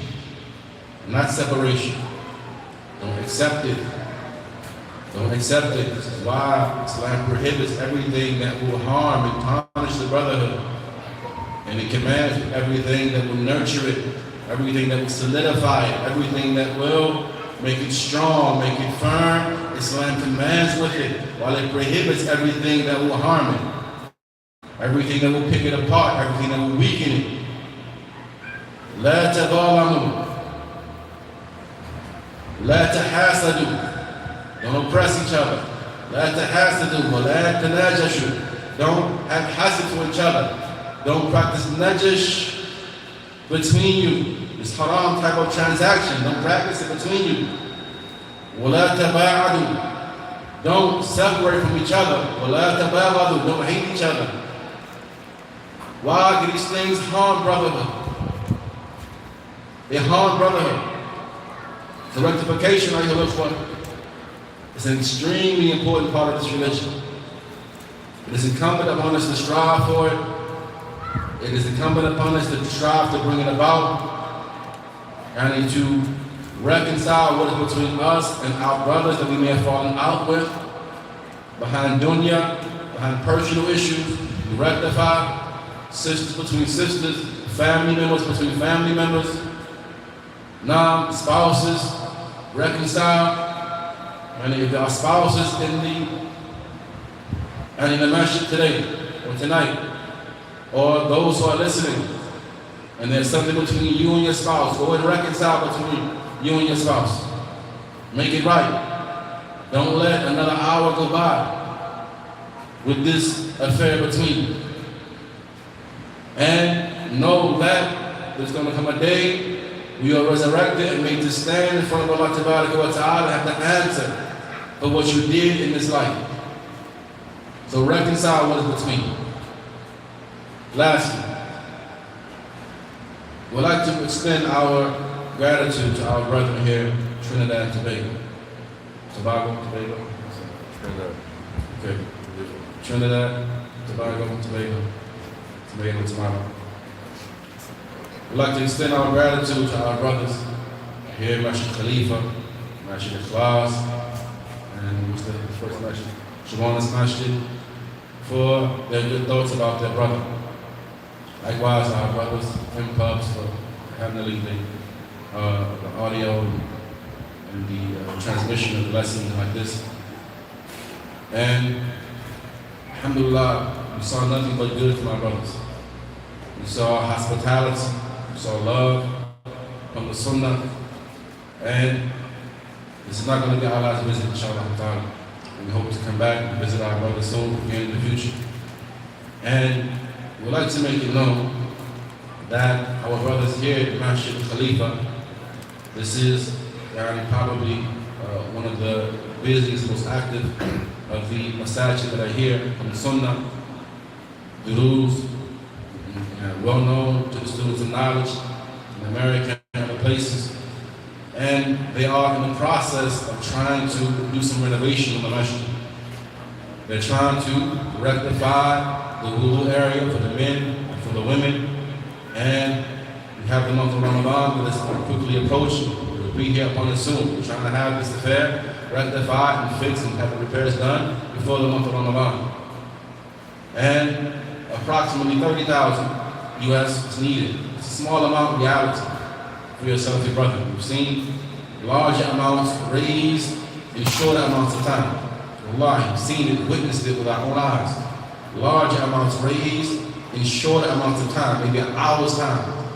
not separation. Don't accept it. Don't accept it. This is why Islam prohibits everything that will harm and tarnish the brotherhood. And it commands everything that will nurture it, everything that will solidify it, everything that will make it strong, make it firm. Islam commands with it, while it prohibits everything that will harm it, everything that will pick it apart, everything that will weaken it. لا تظالموا لا تحاسدوا. Don't oppress each other. لا تحاسدوا ولا تناجشوا. Don't have hasad for each other. Don't practice najash between you. It's haram type of transaction. Don't practice it between you. ولا تباعدوا. Don't separate from each other. ولا تباغضوا. Don't hate each other. Why do these things harm brotherhood? They harm brotherhood. So rectification, is an extremely important part of this religion. It is incumbent upon us to strive for it. It is incumbent upon us to strive to bring it about and to reconcile what is between us and our brothers that we may have fallen out with, behind dunya, behind personal issues. We rectify sisters between sisters, family members between family members, spouses, reconcile. And if there are spouses in the masjid today or tonight, or those who are listening, and there's something between you and your spouse, go and reconcile between you and your spouse. Make it right. Don't let another hour go by with this affair between you. And know that there's going to come a day we are resurrected and made to stand in front of Allah Ta'ala and have to answer for what you did in this life. So reconcile what is between you. Lastly, we'd like to extend our gratitude to our brethren here in Trinidad and Tobago. Tobago? Trinidad. Okay. Trinidad, Tobago, Tobago. We'd like to extend our gratitude to our brothers here in Masjid Khaleefah, Masjid and what's the first Masjid? Shawan's Masjid, for their good thoughts about their brother. Likewise, our brothers in pubs for handling the audio and the transmission of the lessons like this. And alhamdulillah, we saw nothing but good from our brothers. We saw hospitality, we saw love from the Sunnah, and this is not going to be our last visit, inshallah. We hope to come back and visit our brothers soon again in the future. And we'd like to make it known that our brothers here at Masjid Khaleefah, this is probably one of the busiest, most active of the Masjid that are here from the Sunnah, the rules, well known to the students of knowledge in America and other places. And they are in the process of trying to do some renovation in the masjid. They're trying to rectify the wudu area for the men and for the women. And we have the month of Ramadan that is quickly approaching. We'll be here upon it soon. We're trying to have this affair rectified and fixed and have the repairs done before the month of Ramadan. And approximately 30,000 US is needed. It's a small amount in reality for your Salafi brother. We've seen larger amounts raised in shorter amounts of time. Wallahi, we've seen it, witnessed it with our own eyes. large amounts raised in short amounts of time, maybe an hour's time.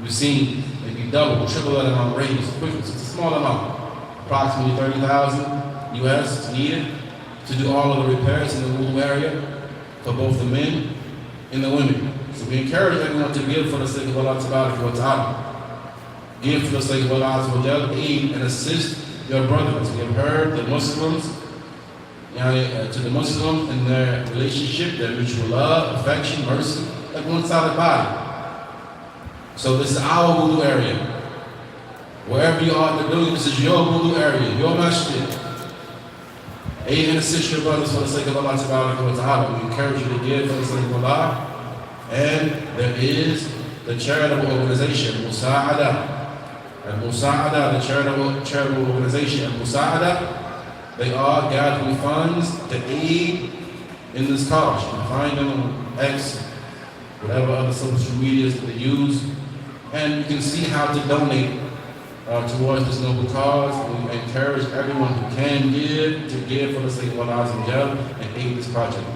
We've seen maybe double, triple that amount raised quickly. It's a small amount, approximately 30,000 US needed to do all of the repairs in the wudu area for both the men and the women. So we encourage everyone to give for the sake of Allah Ta'ala. Give for the sake of Allah Ta'ala, aid and assist your brothers. We have heard the Muslims, to the Muslims in their relationship, their mutual love, affection, mercy, like one-sided body. So this is our wudu area. Wherever you are in the building, this is your wudu area, your masjid. Aid and assist your brothers for the sake of Allah Ta'ala. We encourage you to give for the sake of Allah. And there is the charitable organization, Musa'ada. And Musa'ada, the charitable organization, Musa'ada, they are gathering funds to aid in this cause. You can find them on X, whatever other social medias that they use. And you can see how to donate towards this noble cause. We encourage everyone who can give to give for the sake of Allah and aid this project.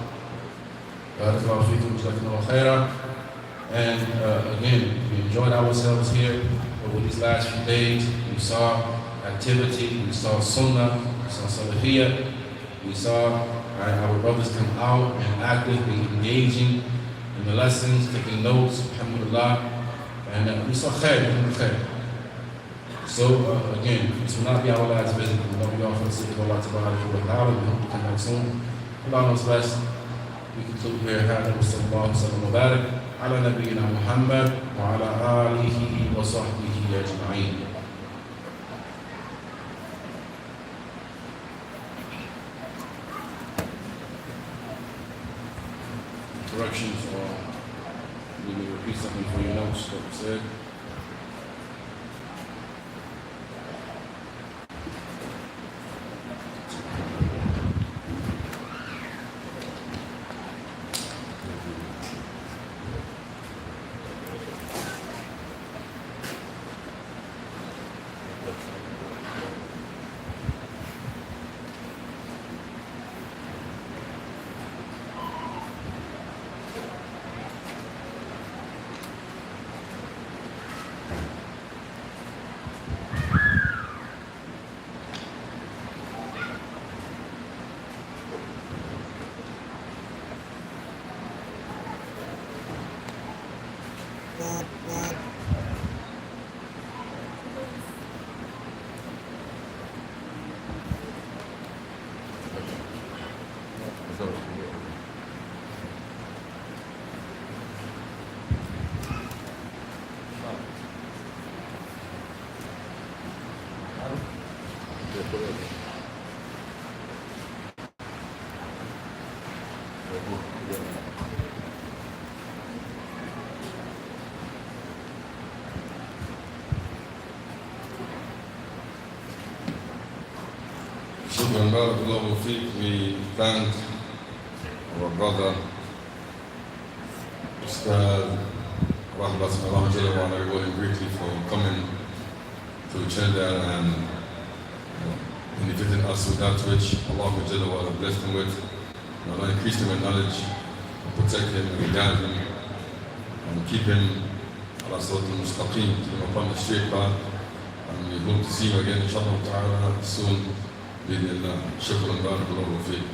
And again, we enjoyed ourselves here over these last few days. We saw activity, we saw sunnah, we saw salafiyah, we saw our brothers come out and actively engaging in the lessons, taking notes, alhamdulillah, and we saw khair. So again, this will not be our last visit. We love you all for the sake of Allah Ta'ala. We hope to come back soon. Allah knows best. We conclude here. هذا وصلى الله وسلم وبارك على نبينا محمد وعلى آله وصحبه أجمعين. Corrections, or you may repeat something for your notes that was said. Barakallahu Feek, we thank our brother Ustadh Raha, everybody greatly for coming to Trinidad and benefiting us with that which Allah blessed him with. And Allah increase him in knowledge, and protect him and guide him and keep him ala siratul mustaqim, keep him upon the straight path. And we hope to see him again inshallah ta'ala soon. بإذن الله. شكرا بارك الله فيك.